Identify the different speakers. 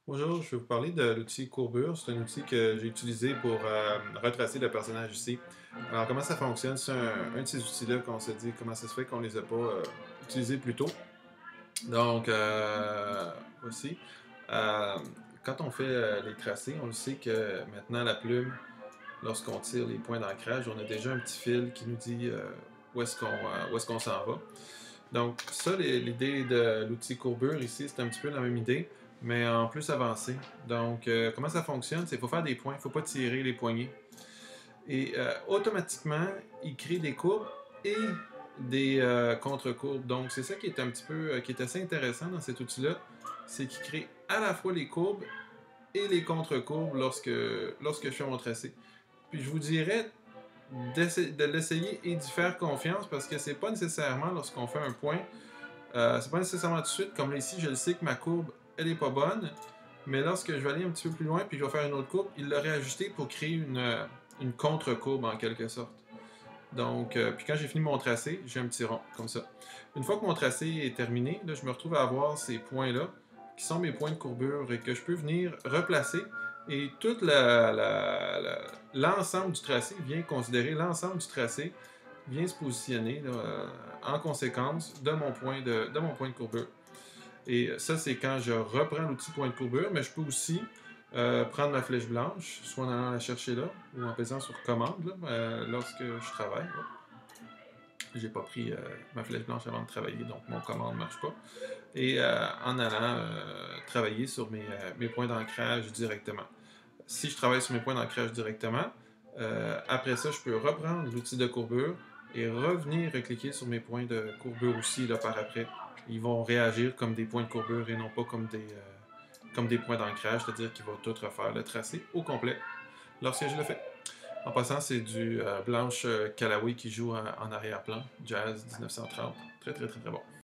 Speaker 1: Bonjour, je vais vous parler de l'outil Courbure. C'est un outil que j'ai utilisé pour retracer le personnage ici. Alors, comment ça fonctionne? C'est un de ces outils-là qu'on se dit comment ça se fait qu'on les a pas utilisés plus tôt. Donc, voici. Euh, Quand on fait les tracés, on le sait que maintenant la plume, lorsqu'on tire les points d'ancrage, on a déjà un petit fil qui nous dit où est-ce qu'on s'en va. Donc, ça, l'idée de l'outil courbure ici, c'est un petit peu la même idée, mais en plus avancé. Donc, comment ça fonctionne? C'est qu'il faut faire des points, il ne faut pas tirer les poignées. Et automatiquement, il crée des courbes et des contre-courbes. Donc, c'est ça qui est un petit peu, qui est assez intéressant dans cet outil-là, c'est qu'il crée à la fois les courbes et les contre-courbes lorsque je fais mon tracé. Puis je vous dirais de l'essayer et d'y faire confiance parce que c'est pas nécessairement lorsqu'on fait un point, c'est pas nécessairement tout de suite. Comme là, ici, je le sais que ma courbe, elle est pas bonne. Mais lorsque je vais aller un petit peu plus loin puis je vais faire une autre courbe, il l'aurait ajusté pour créer une contre-courbe en quelque sorte. Donc, puis quand j'ai fini mon tracé, j'ai un petit rond, comme ça. Une fois que mon tracé est terminé, là, je me retrouve à avoir ces points-là, qui sont mes points de courbure, et que je peux venir replacer. Et tout l'ensemble du tracé vient considérer l'ensemble du tracé, vient se positionner là, en conséquence de mon point de courbure. Et ça, c'est quand je reprends l'outil point de courbure, mais je peux aussi prendre ma flèche blanche, soit en allant la chercher là, ou en pesant sur commande là, lorsque je travaille. J'ai pas pris ma flèche blanche avant de travailler, donc mon commande ne marche pas. Et en allant travailler sur mes points d'ancrage directement. Si je travaille sur mes points d'ancrage directement, après ça, je peux reprendre l'outil de courbure et revenir cliquer sur mes points de courbure aussi là, par après. Ils vont réagir comme des points de courbure et non pas comme des points d'ancrage, c'est-à-dire qu'ils vont tout refaire le tracé au complet lorsque je le fais. En passant, c'est du Blanche Callaway qui joue en arrière-plan, Jazz 1930. Très, très, très, très bon.